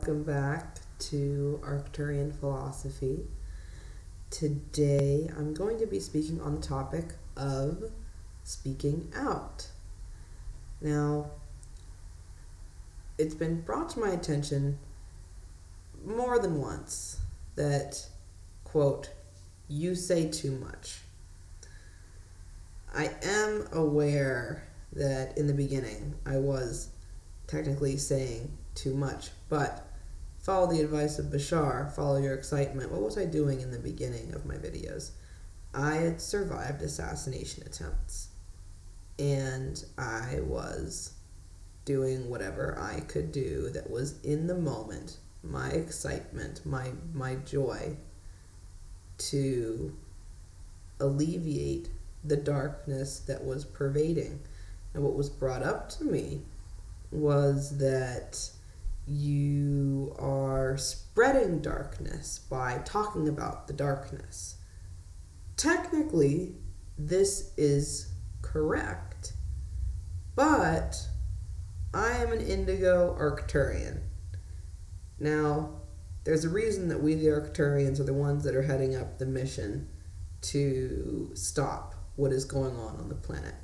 welcome back to Arcturian Philosophy. Today I'm going to be speaking on the topic of speaking out. Now, it's been brought to my attention more than once that, quote, you say too much. I am aware that in the beginning I was technically saying too much, but follow the advice of Bashar, follow your excitement. What was I doing in the beginning of my videos? I had survived assassination attempts, and I was doing whatever I could do that was in the moment, my excitement, my joy, to alleviate the darkness that was pervading. And what was brought up to me was that you are spreading darkness by talking about the darkness. Technically, this is correct, but I am an indigo Arcturian. Now, there's a reason that we the Arcturians are the ones that are heading up the mission to stop what is going on the planet.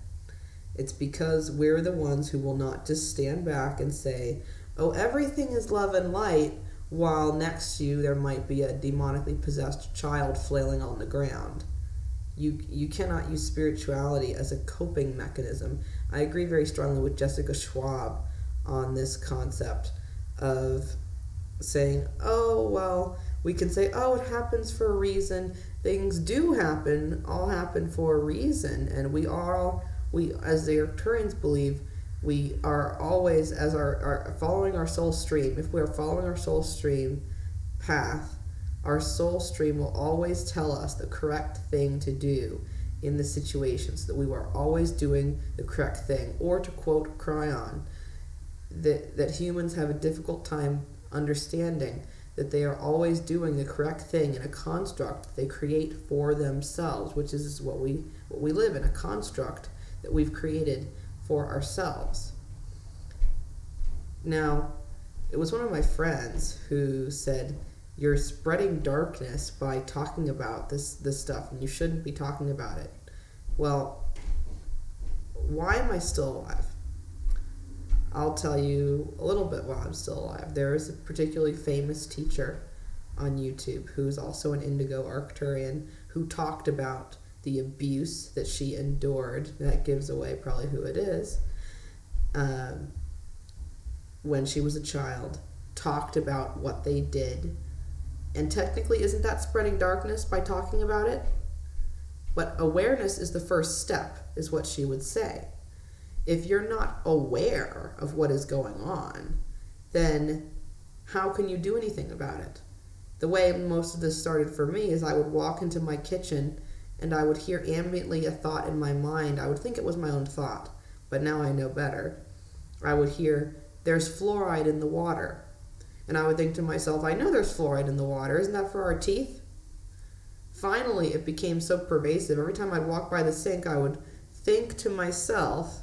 It's because we're the ones who will not just stand back and say, oh, everything is love and light, while next to you there might be a demonically possessed child flailing on the ground. You cannot use spirituality as a coping mechanism. I agree very strongly with Jessica Schwab on this concept of saying, oh, well, we can say, oh, it happens for a reason. Things do happen, all happen for a reason, and we, as the Arcturians believe, we are always, as our following our soul stream. If we are following our soul stream path, our soul stream will always tell us the correct thing to do in the situation, so that we are always doing the correct thing. Or to quote Cryon, that humans have a difficult time understanding that they are always doing the correct thing in a construct they create for themselves, which is what we live in, a construct that we've created for ourselves. Now, it was one of my friends who said, you're spreading darkness by talking about this stuff, and you shouldn't be talking about it. Well, why am I still alive? I'll tell you a little bit while I'm still alive. There is a particularly famous teacher on YouTube who's also an indigo Arcturian who talked about the abuse that she endured. That gives away probably who it is. When she was a child, talked about what they did. And technically, isn't that spreading darkness by talking about it? But awareness is the first step, is what she would say. If you're not aware of what is going on, then how can you do anything about it? The way most of this started for me is I would walk into my kitchen and I would hear ambiently a thought in my mind. I would think it was my own thought, but now I know better. I would hear, there's fluoride in the water. And I would think to myself, I know there's fluoride in the water. Isn't that for our teeth? Finally, it became so pervasive. Every time I'd walk by the sink, I would think to myself,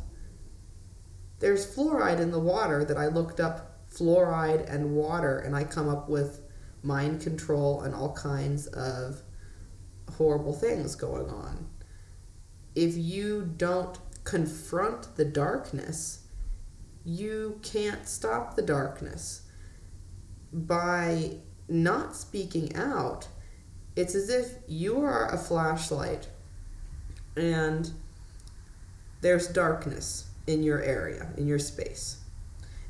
there's fluoride in the water. That I looked up fluoride and water, and I come up with mind control and all kinds of horrible things going on. If you don't confront the darkness, you can't stop the darkness. By not speaking out, it's as if you are a flashlight and there's darkness in your area, in your space,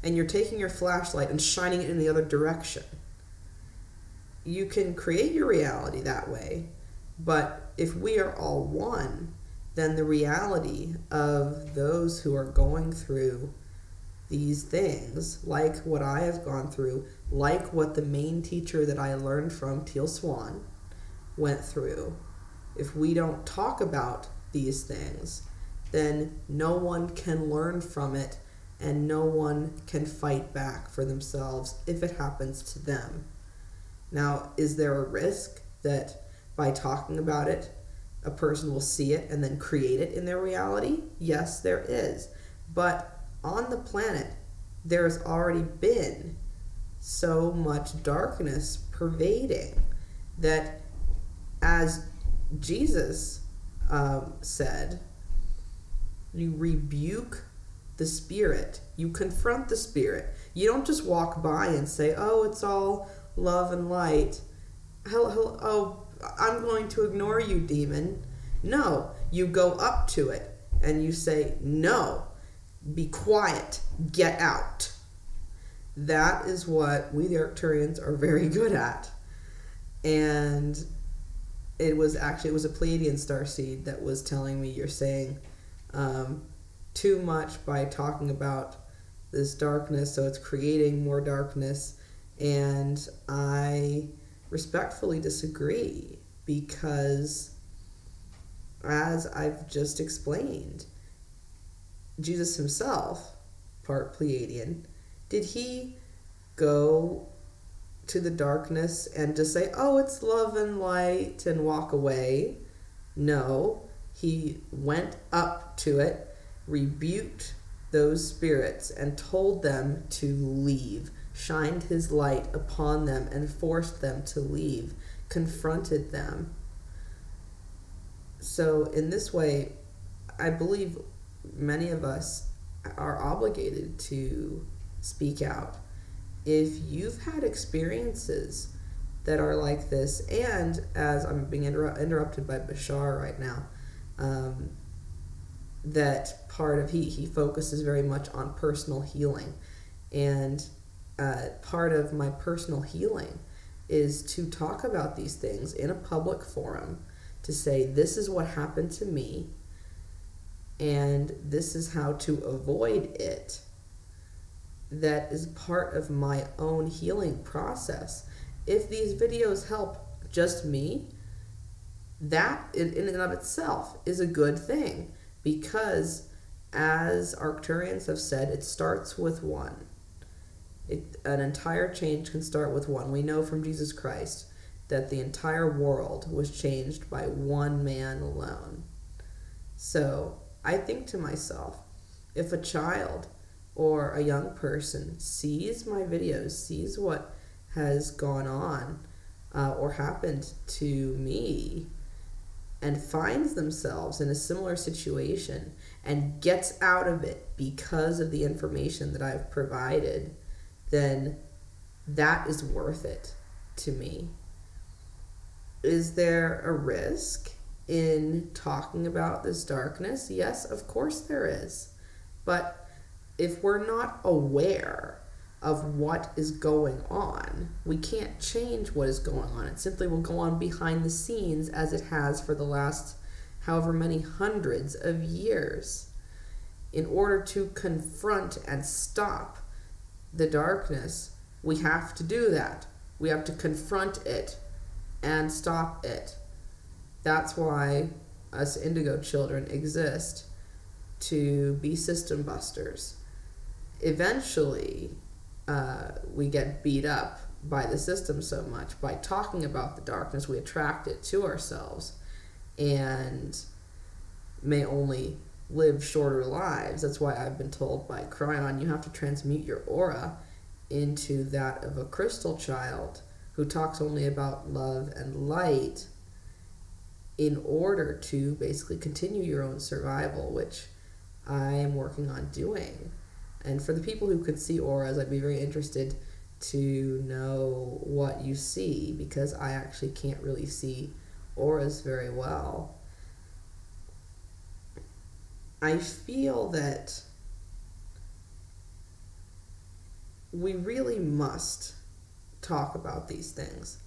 and you're taking your flashlight and shining it in the other direction. You can create your reality that way, but if we are all one, then the reality of those who are going through these things, like what I have gone through, like what the main teacher that I learned from, Teal Swan, went through, if we don't talk about these things, then no one can learn from it, and no one can fight back for themselves if it happens to them. Now, is there a risk that by talking about it, a person will see it and then create it in their reality? Yes, there is. But on the planet, there's already been so much darkness pervading that, as Jesus said, you rebuke the spirit, you confront the spirit. You don't just walk by and say, oh, it's all love and light. Oh, I'm going to ignore you, demon. No, you go up to it and you say, no, be quiet, get out. That is what we the Arcturians are very good at. And it was a Pleiadian starseed that was telling me, you're saying too much by talking about this darkness, so it's creating more darkness. And I respectfully disagree, because as I've just explained, Jesus himself, part Pleiadian, did he go to the darkness and just say, oh, it's love and light, and walk away? No, he went up to it, rebuked those spirits, and told them to leave, shined his light upon them and forced them to leave, confronted them. So in this way, I believe many of us are obligated to speak out. If you've had experiences that are like this, and as I'm being interrupted by Bashar right now, that part of he focuses very much on personal healing, and part of my personal healing is to talk about these things in a public forum, to say, this is what happened to me, and this is how to avoid it. That is part of my own healing process. If these videos help just me, that in and of itself is a good thing, because as Arcturians have said, it starts with one. An entire change can start with one. We know from Jesus Christ that the entire world was changed by one man alone. So I think to myself, if a child or a young person sees my videos, sees what has gone on or happened to me, and finds themselves in a similar situation and gets out of it because of the information that I've provided, then that is worth it to me. Is there a risk in talking about this darkness? Yes, of course there is. But if we're not aware of what is going on, we can't change what is going on. It simply will go on behind the scenes, as it has for the last however many hundreds of years. In order to confront and stop the darkness, we have to do that. We have to confront it and stop it. That's why us Indigo children exist, to be system busters. Eventually, we get beat up by the system so much. By talking about the darkness, we attract it to ourselves and may only live shorter lives. That's why I've been told by Cryon, you have to transmute your aura into that of a crystal child who talks only about love and light, in order to basically continue your own survival, which I am working on doing. And for the people who could see auras, I'd be very interested to know what you see, because I actually can't really see auras very well. I feel that we really must talk about these things.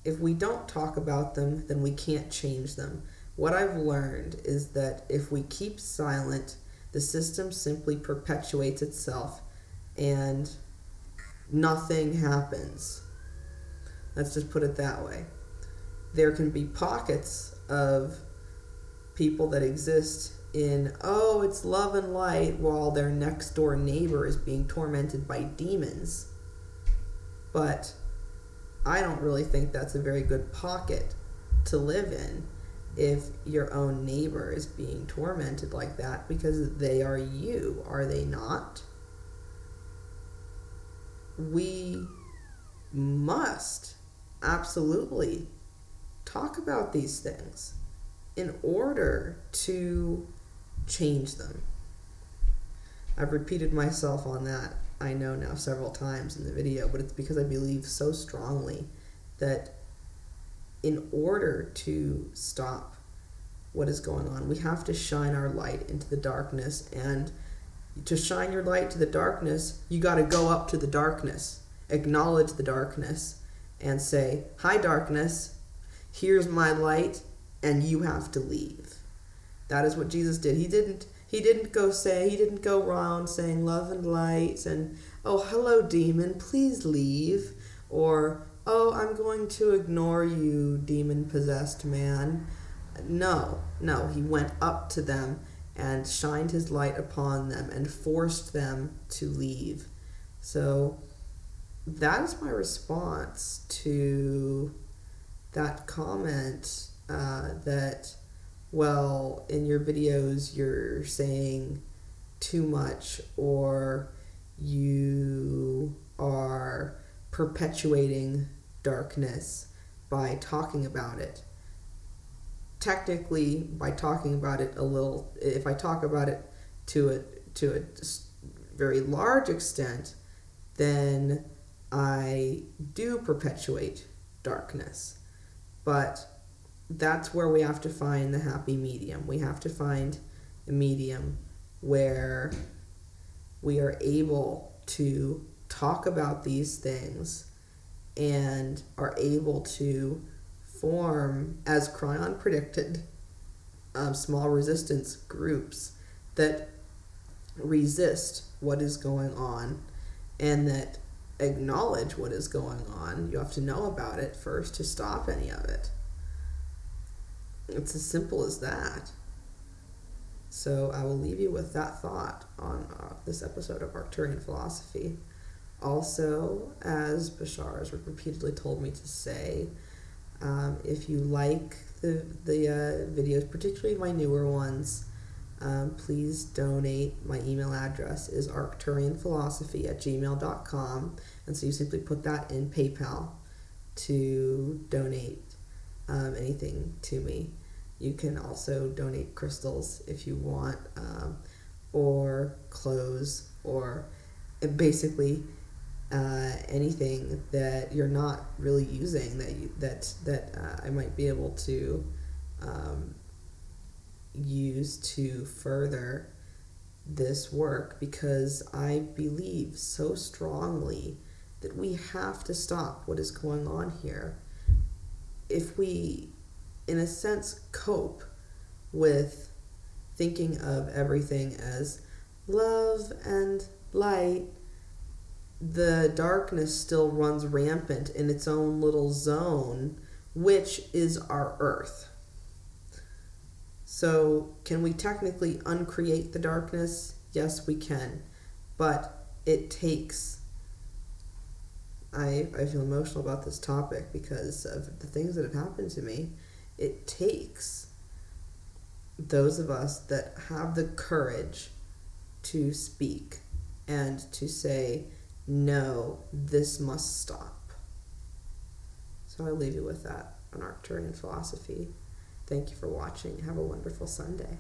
If we don't talk about them, then we can't change them. What I've learned is that if we keep silent, the system simply perpetuates itself and nothing happens. Let's just put it that way. There can be pockets of people that exist in, oh, it's love and light, while their next door neighbor is being tormented by demons. But I don't really think that's a very good pocket to live in, if your own neighbor is being tormented like that, because they are you, are they not? We must absolutely talk about these things in order to change them. I've repeated myself on that, I know now, several times in the video, but it's because I believe so strongly that in order to stop what is going on, we have to shine our light into the darkness. And to shine your light to the darkness, you got to go up to the darkness, acknowledge the darkness, and say, "Hi, darkness, here's my light, and you have to leave." That is what Jesus did. He didn't go around saying love and light and, "Oh, hello, demon, please leave," or, "Oh, I'm going to ignore you, demon-possessed man." No, he went up to them and shined his light upon them and forced them to leave. So that is my response to that comment that, well, in your videos you're saying too much, or you are perpetuating darkness by talking about it. Technically, by talking about it a little, if I talk about it to a very large extent, then I do perpetuate darkness. But that's where we have to find the happy medium. We have to find a medium where we are able to talk about these things and are able to form, as Kryon predicted, small resistance groups that resist what is going on and that acknowledge what is going on. You have to know about it first to stop any of it. It's as simple as that. So I will leave you with that thought on this episode of Arcturian Philosophy. Also, as Bashar has repeatedly told me to say, if you like the videos, particularly my newer ones, please donate. My email address is arcturianphilosophy@gmail.com, and so you simply put that in PayPal to donate anything to me. You can also donate crystals if you want, or clothes, or basically anything that you're not really using that I might be able to use to further this work, because I believe so strongly that we have to stop what is going on here. If we, in a sense, cope with thinking of everything as love and light, the darkness still runs rampant in its own little zone, which is our Earth. So can we technically uncreate the darkness? Yes, we can. But it takes... I feel emotional about this topic because of the things that have happened to me. It takes those of us that have the courage to speak and to say, no, this must stop. So I leave you with that on Arcturian Philosophy. Thank you for watching. Have a wonderful Sunday.